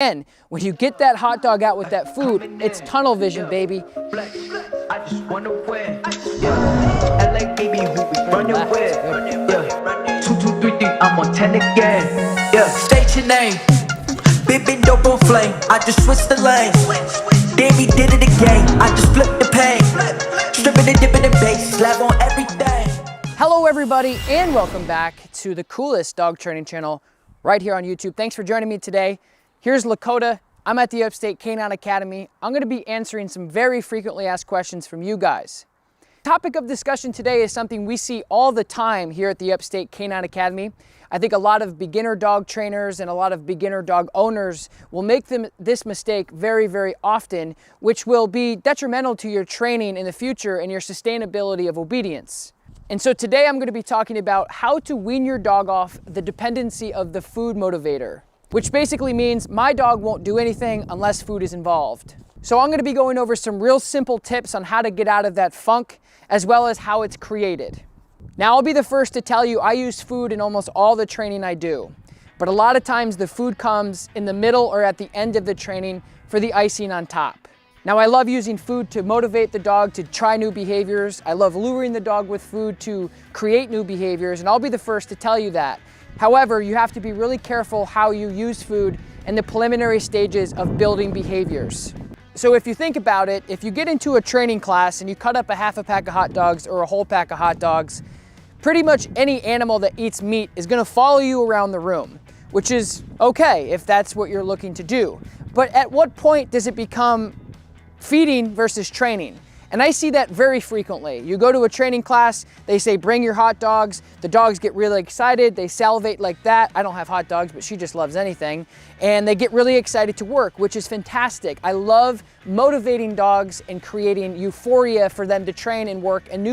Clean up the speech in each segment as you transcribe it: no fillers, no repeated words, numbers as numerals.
And when you get that hot dog out with that food, it's tunnel vision, baby. I just wanna win. Yeah. LA baby, who we running with? Yeah. 2, 2, 3, 3, I'm on 10 again. Yeah. State your name. Big big dope on flame. I just switched the lane. Damn, he did it again. I just flipped the pain. Stripping and dipping the bass. Slab on everything. Hello everybody and welcome back to the coolest dog training channel right here on YouTube. Thanks for joining me today. Here's Lakota. I'm at the Upstate Canine Academy. I'm going to be answering some very frequently asked questions from you guys. The topic of discussion today is something we see all the time here at the Upstate Canine Academy. I think a lot of beginner dog trainers and a lot of beginner dog owners will make this mistake very, very often, which will be detrimental to your training in the future and your sustainability of obedience. And so today I'm going to be talking about how to wean your dog off the dependency of the food motivator, which basically means my dog won't do anything unless food is involved. So I'm going to be going over some real simple tips on how to get out of that funk, as well as how it's created. Now, I'll be the first to tell you I use food in almost all the training I do, but a lot of times the food comes in the middle or at the end of the training for the icing on top. Now, I love using food to motivate the dog to try new behaviors. I love luring the dog with food to create new behaviors, and I'll be the first to tell you that. However, you have to be really careful how you use food in the preliminary stages of building behaviors. So if you think about it, if you get into a training class and you cut up a half a pack of hot dogs or a whole pack of hot dogs, pretty much any animal that eats meat is going to follow you around the room, which is okay if that's what you're looking to do. But at what point does it become feeding versus training? And I see that very frequently. You go to a training class, they say, bring your hot dogs. The dogs get really excited. They salivate like that. I don't have hot dogs, but she just loves anything. And they get really excited to work, which is fantastic. I love motivating dogs and creating euphoria for them to train and work and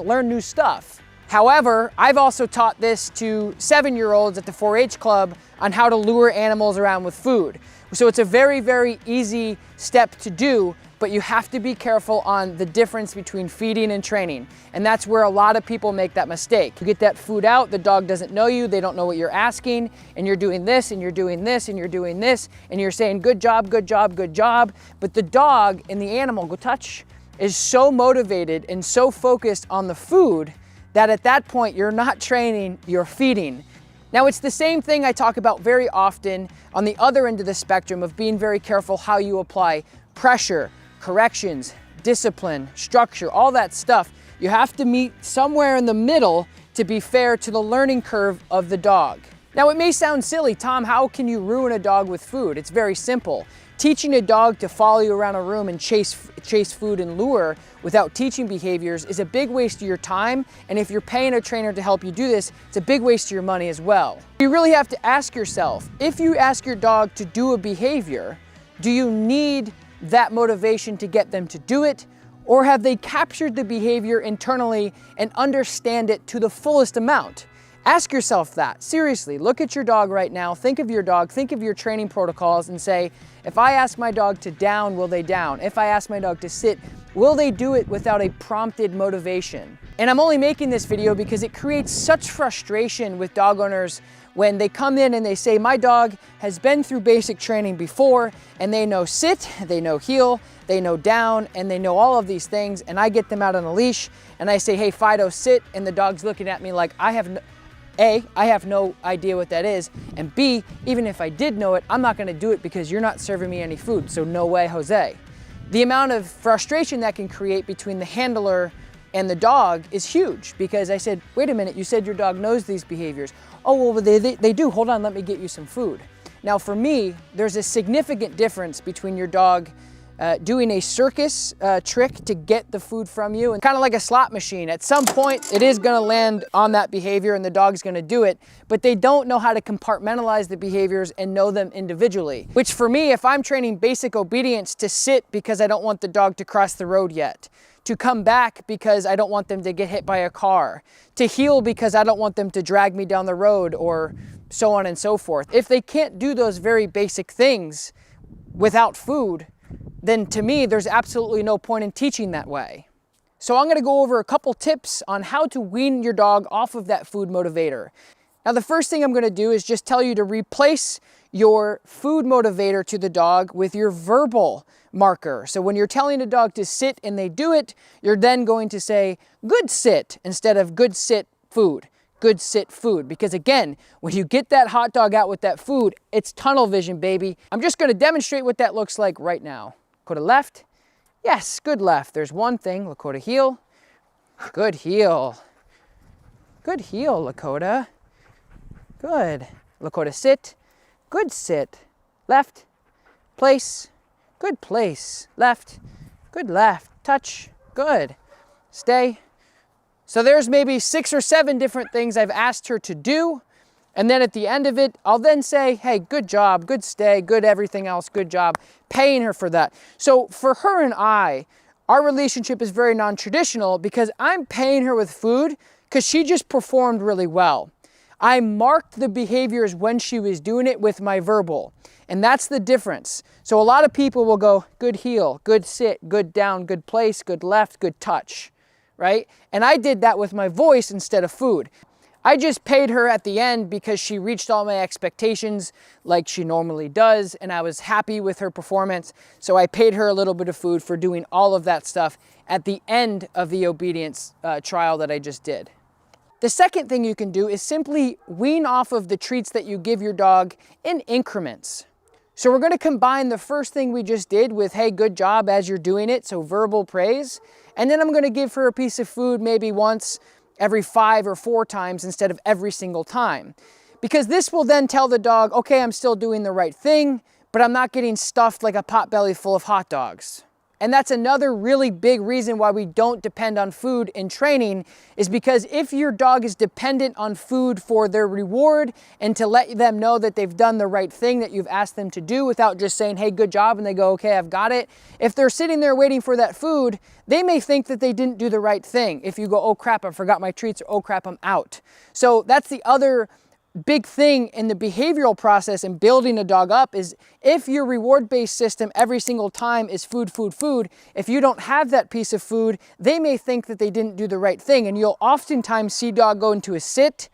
learn new stuff. However, I've also taught this to 7-year-olds at the 4-H club on how to lure animals around with food. So it's a very, very easy step to do, but you have to be careful on the difference between feeding and training. And that's where a lot of people make that mistake. You get that food out, the dog doesn't know you, they don't know what you're asking, and you're doing this, and you're doing this, and you're doing this, and you're saying, good job, good job, good job. But the dog and the animal, go touch, is so motivated and so focused on the food that at that point, you're not training, you're feeding. Now, it's the same thing I talk about very often on the other end of the spectrum of being very careful how you apply pressure, corrections, discipline, structure, all that stuff. You have to meet somewhere in the middle to be fair to the learning curve of the dog. Now, it may sound silly, Tom, how can you ruin a dog with food? It's very simple. Teaching a dog to follow you around a room and chase food and lure without teaching behaviors is a big waste of your time. And if you're paying a trainer to help you do this, it's a big waste of your money as well. You really have to ask yourself, if you ask your dog to do a behavior, do you need that motivation to get them to do it? Or have they captured the behavior internally and understand it to the fullest amount? Ask yourself that. Seriously, look at your dog right now, think of your dog, think of your training protocols and say, if I ask my dog to down, will they down? If I ask my dog to sit, will they do it without a prompted motivation? And I'm only making this video because it creates such frustration with dog owners when they come in and they say, my dog has been through basic training before and they know sit, they know heel, they know down, and they know all of these things, and I get them out on a leash and I say, hey, Fido, sit, and the dog's looking at me like I have no idea what that is, and B, even if I did know it, I'm not gonna do it because you're not serving me any food, so no way, Jose. The amount of frustration that can create between the handler and the dog is huge because I said, wait a minute, you said your dog knows these behaviors. Oh, well, they do, hold on, let me get you some food. Now for me, there's a significant difference between your dog doing a circus trick to get the food from you, and kind of like a slot machine. At some point, it is gonna land on that behavior and the dog's gonna do it, but they don't know how to compartmentalize the behaviors and know them individually. Which for me, if I'm training basic obedience to sit because I don't want the dog to cross the road yet, to come back because I don't want them to get hit by a car, to heel because I don't want them to drag me down the road, or so on and so forth. If they can't do those very basic things without food, then to me, there's absolutely no point in teaching that way. So I'm gonna go over a couple tips on how to wean your dog off of that food motivator. Now, the first thing I'm gonna do is just tell you to replace your food motivator to the dog with your verbal marker. So when you're telling a dog to sit and they do it, you're then going to say good sit instead of good sit food. Good sit food. Because again, when you get that hot dog out with that food, it's tunnel vision, baby. I'm just going to demonstrate what that looks like right now. Lakota left. Yes, good left. There's one thing. Lakota heel. Good heel. Good heel, Lakota. Good. Lakota sit. Good sit. Left. Place. Good place. Left. Good left. Touch. Good. Stay. So there's maybe 6 or 7 different things I've asked her to do. And then at the end of it, I'll then say, hey, good job, good stay, good everything else, good job, paying her for that. So for her and I, our relationship is very non-traditional because I'm paying her with food because she just performed really well. I marked the behaviors when she was doing it with my verbal. And that's the difference. So a lot of people will go, good heel, good sit, good down, good place, good left, good touch. Right? And I did that with my voice instead of food. I just paid her at the end because she reached all my expectations like she normally does, and I was happy with her performance. So I paid her a little bit of food for doing all of that stuff at the end of the obedience trial that I just did. The second thing you can do is simply wean off of the treats that you give your dog in increments. So we're going to combine the first thing we just did with, hey, good job as you're doing it, so verbal praise. And then I'm going to give her a piece of food maybe once every 5 or 4 times instead of every single time. Because this will then tell the dog, okay, I'm still doing the right thing, but I'm not getting stuffed like a potbelly full of hot dogs. And that's another really big reason why we don't depend on food in training, is because if your dog is dependent on food for their reward and to let them know that they've done the right thing that you've asked them to do without just saying, hey, good job, and they go, okay, I've got it. If they're sitting there waiting for that food, they may think that they didn't do the right thing. If you go, oh crap, I forgot my treats, or oh crap, I'm out. So that's the other big thing in the behavioral process and building a dog up, is if your reward-based system every single time is food, food, food, if you don't have that piece of food, they may think that they didn't do the right thing. And you'll oftentimes see dog go into a sit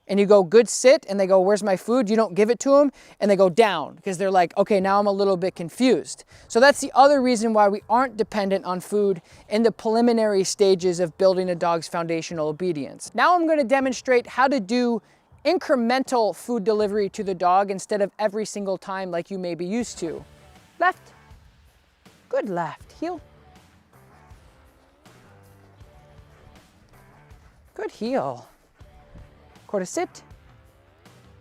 and you go, good sit, and they go, where's my food? You don't give it to them, and they go down because they're like, okay, now I'm a little bit confused. So that's the other reason why we aren't dependent on food in the preliminary stages of building a dog's foundational obedience. Now I'm going to demonstrate how to do incremental food delivery to the dog instead of every single time like you may be used to. Left. Good left. Heel. Good heel. Quarter sit.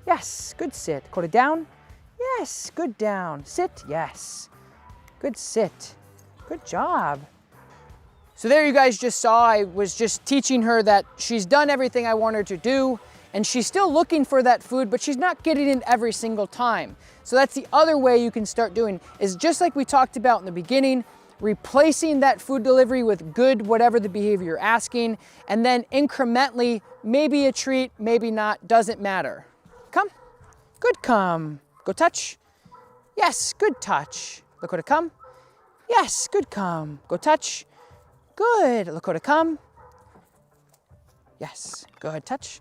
Yes. Good sit. Quarter down. Yes. Good down. Sit. Yes. Good sit. Good job. So there you guys just saw, I was just teaching her that she's done everything I want her to do. And she's still looking for that food, but she's not getting it every single time. So that's the other way you can start doing, is just like we talked about in the beginning, replacing that food delivery with good, whatever the behavior you're asking, and then incrementally, maybe a treat, maybe not, doesn't matter. Come, good come, go touch. Yes, good touch. Lakota come. Yes, good come, go touch. Good, Lakota come. Yes, good touch.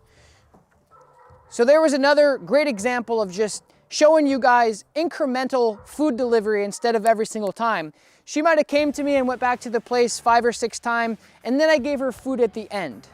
So there was another great example of just showing you guys incremental food delivery instead of every single time. She might have came to me and went back to the place 5 or 6 times, and then I gave her food at the end.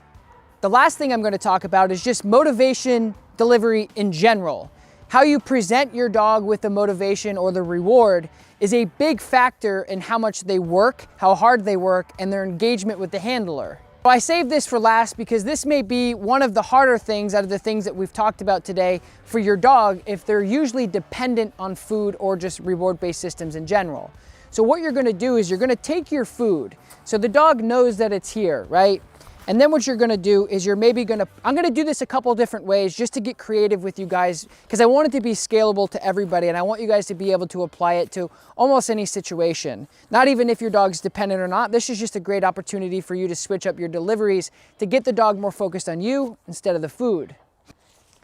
The last thing I'm going to talk about is just motivation delivery in general. How you present your dog with the motivation or the reward is a big factor in how much they work, how hard they work, and their engagement with the handler. I saved this for last because this may be one of the harder things out of the things that we've talked about today for your dog if they're usually dependent on food or just reward-based systems in general. So what you're gonna do is you're gonna take your food, so the dog knows that it's here, right? And then what you're gonna do is I'm gonna do this a couple different ways just to get creative with you guys, because I want it to be scalable to everybody and I want you guys to be able to apply it to almost any situation. Not even if your dog's dependent or not. This is just a great opportunity for you to switch up your deliveries to get the dog more focused on you instead of the food.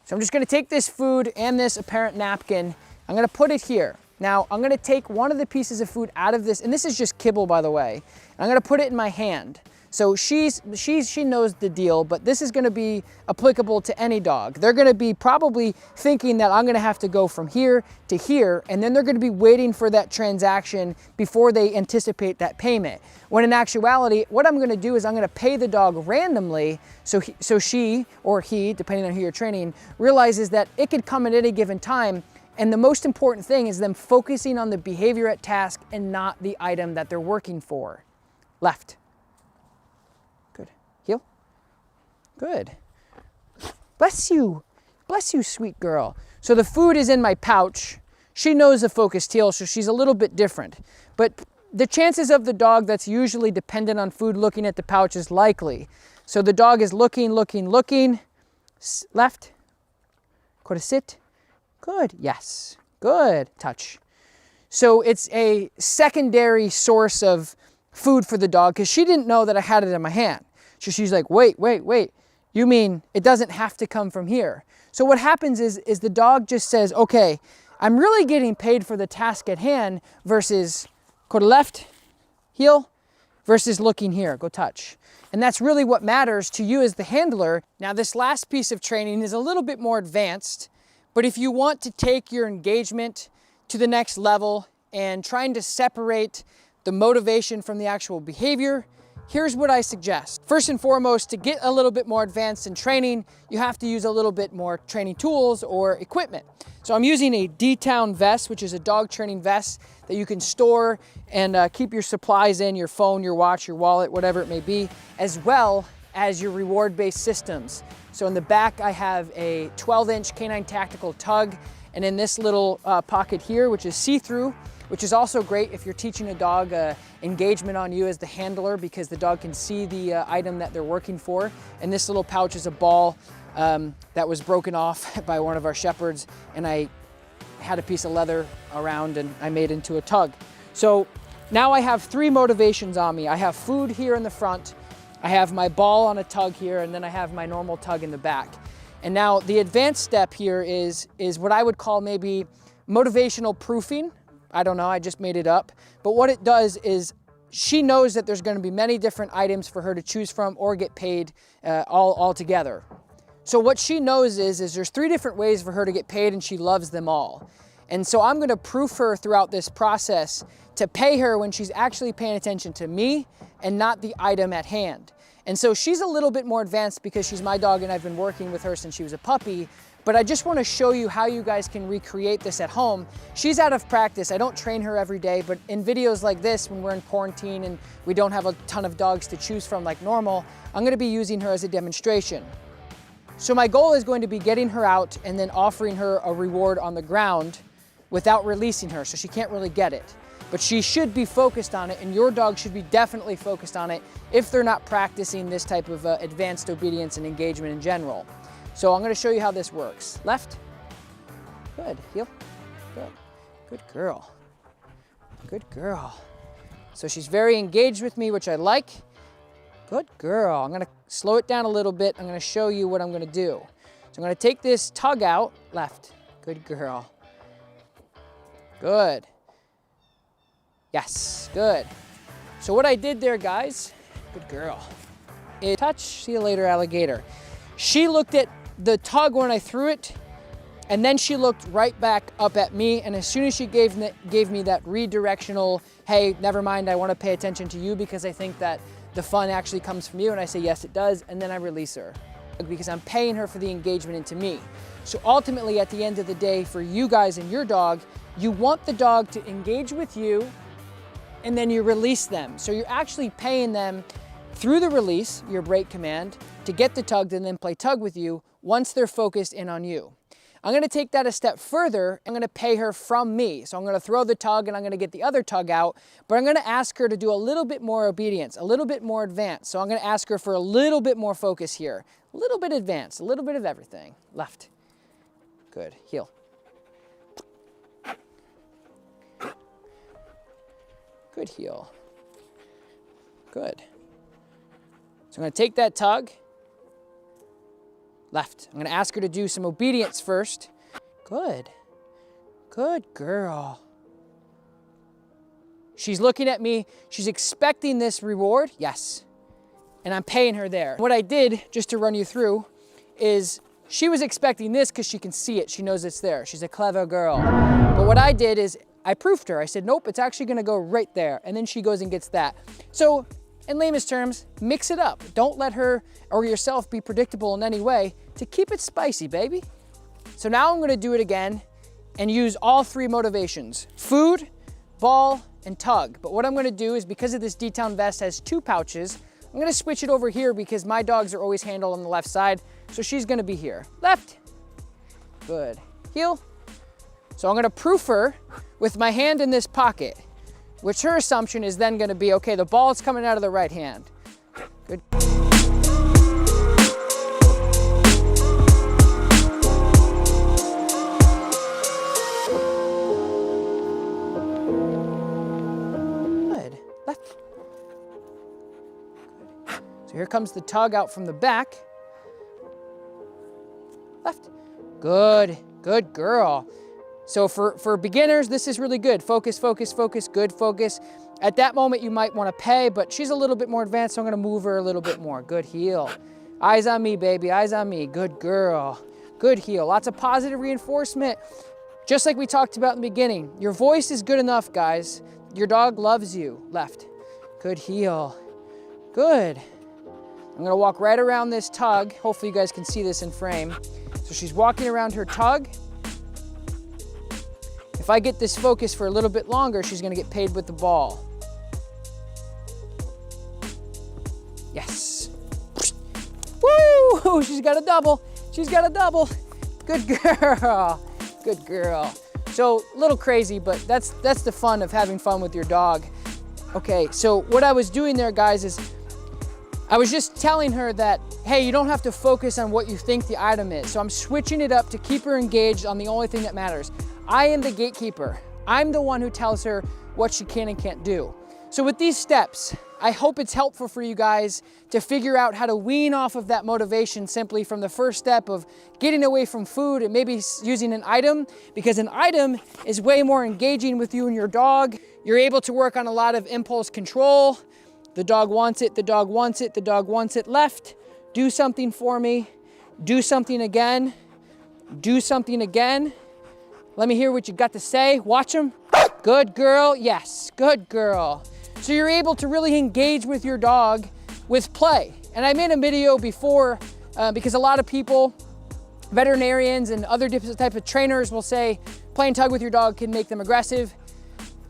So I'm just gonna take this food and this apparent napkin, I'm gonna put it here. Now I'm gonna take one of the pieces of food out of this, and this is just kibble by the way, and I'm gonna put it in my hand. So she knows the deal, but this is gonna be applicable to any dog. They're gonna be probably thinking that I'm gonna have to go from here to here, and then they're gonna be waiting for that transaction before they anticipate that payment. When in actuality, what I'm gonna do is I'm gonna pay the dog randomly, so she or he, depending on who you're training, realizes that it could come at any given time. And the most important thing is them focusing on the behavior at task and not the item that they're working for. Left. Good. Heel. Good. Bless you. Bless you, sweet girl. So the food is in my pouch. She knows the focused heel, so she's a little bit different. But the chances of the dog that's usually dependent on food looking at the pouch is likely. So the dog is looking. Left. Go to sit. Good. Yes. Good. Touch. So it's a secondary source of food for the dog because she didn't know that I had it in my hand. So she's like, wait. You mean it doesn't have to come from here? So what happens is the dog just says, okay, I'm really getting paid for the task at hand versus go to left, heel, versus looking here, go touch. And that's really what matters to you as the handler. Now this last piece of training is a little bit more advanced, but if you want to take your engagement to the next level and trying to separate the motivation from the actual behavior, here's what I suggest. First and foremost, to get a little bit more advanced in training, you have to use a little bit more training tools or equipment. So I'm using a D-Town vest, which is a dog training vest that you can store and keep your supplies in, your phone, your watch, your wallet, whatever it may be, as well as your reward-based systems. So in the back, I have a 12-inch Canine Tactical Tug, and in this little pocket here, which is see-through, which is also great if you're teaching a dog engagement on you as the handler because the dog can see the item that they're working for. And this little pouch is a ball that was broken off by one of our shepherds, and I had a piece of leather around and I made into a tug. So now I have 3 motivations on me. I have food here in the front, I have my ball on a tug here, and then I have my normal tug in the back. And now the advanced step here is what I would call maybe motivational proofing. I don't know, I just made it up. But what it does is she knows that there's gonna be many different items for her to choose from or get paid all together. So what she knows is there's 3 different ways for her to get paid and she loves them all. And so I'm gonna proof her throughout this process to pay her when she's actually paying attention to me and not the item at hand. And so she's a little bit more advanced because she's my dog and I've been working with her since she was a puppy. But I just want to show you how you guys can recreate this at home. She's out of practice. I don't train her every day, but in videos like this, when we're in quarantine and we don't have a ton of dogs to choose from like normal, I'm going to be using her as a demonstration. So my goal is going to be getting her out and then offering her a reward on the ground without releasing her, so she can't really get it. But she should be focused on it, and your dog should be definitely focused on it if they're not practicing this type of advanced obedience and engagement in general. So I'm gonna show you how this works. Left, good, heel, good, good girl, good girl. So she's very engaged with me, which I like. Good girl. I'm gonna slow it down a little bit. I'm gonna show you what I'm gonna do. So I'm gonna take this tug out, left, good girl. Good. Yes, good. So what I did there, guys, good girl, is touch, see you later, alligator. She looked at the tug when I threw it, and then she looked right back up at me, and as soon as she gave me that redirectional, hey, never mind, I want to pay attention to you because I think that the fun actually comes from you, and I say, yes, it does, and then I release her because I'm paying her for the engagement into me. So ultimately, at the end of the day, for you guys and your dog, you want the dog to engage with you, and then you release them. So you're actually paying them through the release, your break command, to get the tug and then play tug with you once they're focused in on you. I'm gonna take that a step further. I'm gonna pay her from me. So I'm gonna throw the tug and I'm gonna get the other tug out, but I'm gonna ask her to do a little bit more obedience, a little bit more advanced. So I'm gonna ask her for a little bit more focus here, a little bit advanced, a little bit of everything. Left, good, heel. Good heel, good. So I'm gonna take that tug, left. I'm gonna ask her to do some obedience first. Good, good girl. She's looking at me, she's expecting this reward, yes. and I'm paying her there. What I did, just to run you through, is she was expecting this because she can see it. She knows it's there. She's a clever girl. But what I did is I proofed her. I said, nope, it's actually gonna go right there. And then she goes and gets that. So in lamest terms, mix it up. Don't let her or yourself be predictable in any way to keep it spicy, baby. So now I'm gonna do it again and use all three motivations: food, ball, and tug. But what I'm gonna do is, because of this D-Town vest has 2 pouches, I'm gonna switch it over here because my dogs are always handled on the left side. So she's gonna be here. Left, good, heel. So I'm gonna proof her with my hand in this pocket, which her assumption is then gonna be, okay, the ball is coming out of the right hand. Good. Good, left. Good. So here comes the tug out from the back. Left. Good, good girl. So for beginners, this is really good. Focus, focus, focus, good focus. At that moment, you might want to pay, but she's a little bit more advanced, so I'm going to move her a little bit more. Good heel. Eyes on me, baby, eyes on me. Good girl. Good heel. Lots of positive reinforcement. Just like we talked about in the beginning, your voice is good enough, guys. Your dog loves you. Left. Good heel. Good. I'm going to walk right around this tug. Hopefully you guys can see this in frame. So she's walking around her tug. If I get this focus for a little bit longer, she's gonna get paid with the ball. Yes. Woo! She's got a double. She's got a double. Good girl. Good girl. So a little crazy, but that's the fun of having fun with your dog. Okay, so what I was doing there, guys, is I was just telling her that, hey, you don't have to focus on what you think the item is. So I'm switching it up to keep her engaged on the only thing that matters. I am the gatekeeper. I'm the one who tells her what she can and can't do. So with these steps, I hope it's helpful for you guys to figure out how to wean off of that motivation simply from the first step of getting away from food and maybe using an item, because an item is way more engaging with you and your dog. You're able to work on a lot of impulse control. The dog wants it, the dog wants it, the dog wants it. Left, do something for me. Do something again. Do something again. Let me hear what you got to say. Watch them. Good girl. Yes, good girl. So you're able to really engage with your dog with play. And I made a video before because a lot of people, veterinarians and other different types of trainers will say playing tug with your dog can make them aggressive.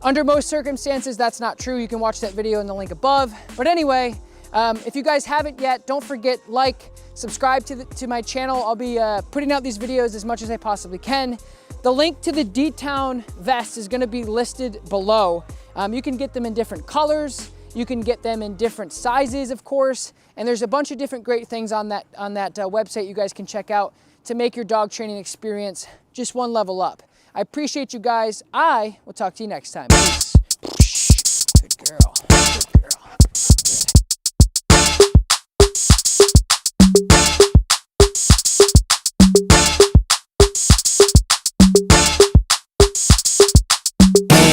Under most circumstances, that's not true. You can watch that video in the link above. But anyway, if you guys haven't yet, don't forget, like, subscribe to my channel. I'll be putting out these videos as much as I possibly can. The link to the D-Town vest is gonna be listed below. You can get them in different colors. You can get them in different sizes, of course. And there's a bunch of different great things on that website you guys can check out to make your dog training experience just one level up. I appreciate you guys. I will talk to you next time. Peace. Good girl. Good girl.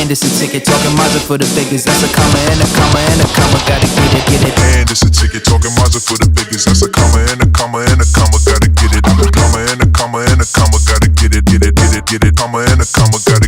And it's a ticket talking Mazda for the biggest. That's a comma and a comma and a comma. Gotta get it. And it's a ticket talking Mazda for the biggest. That's a comma and a comma and a comma. Gotta get it. I'm a comma and a comma and a comma. Gotta get it. Comma and a comma. Gotta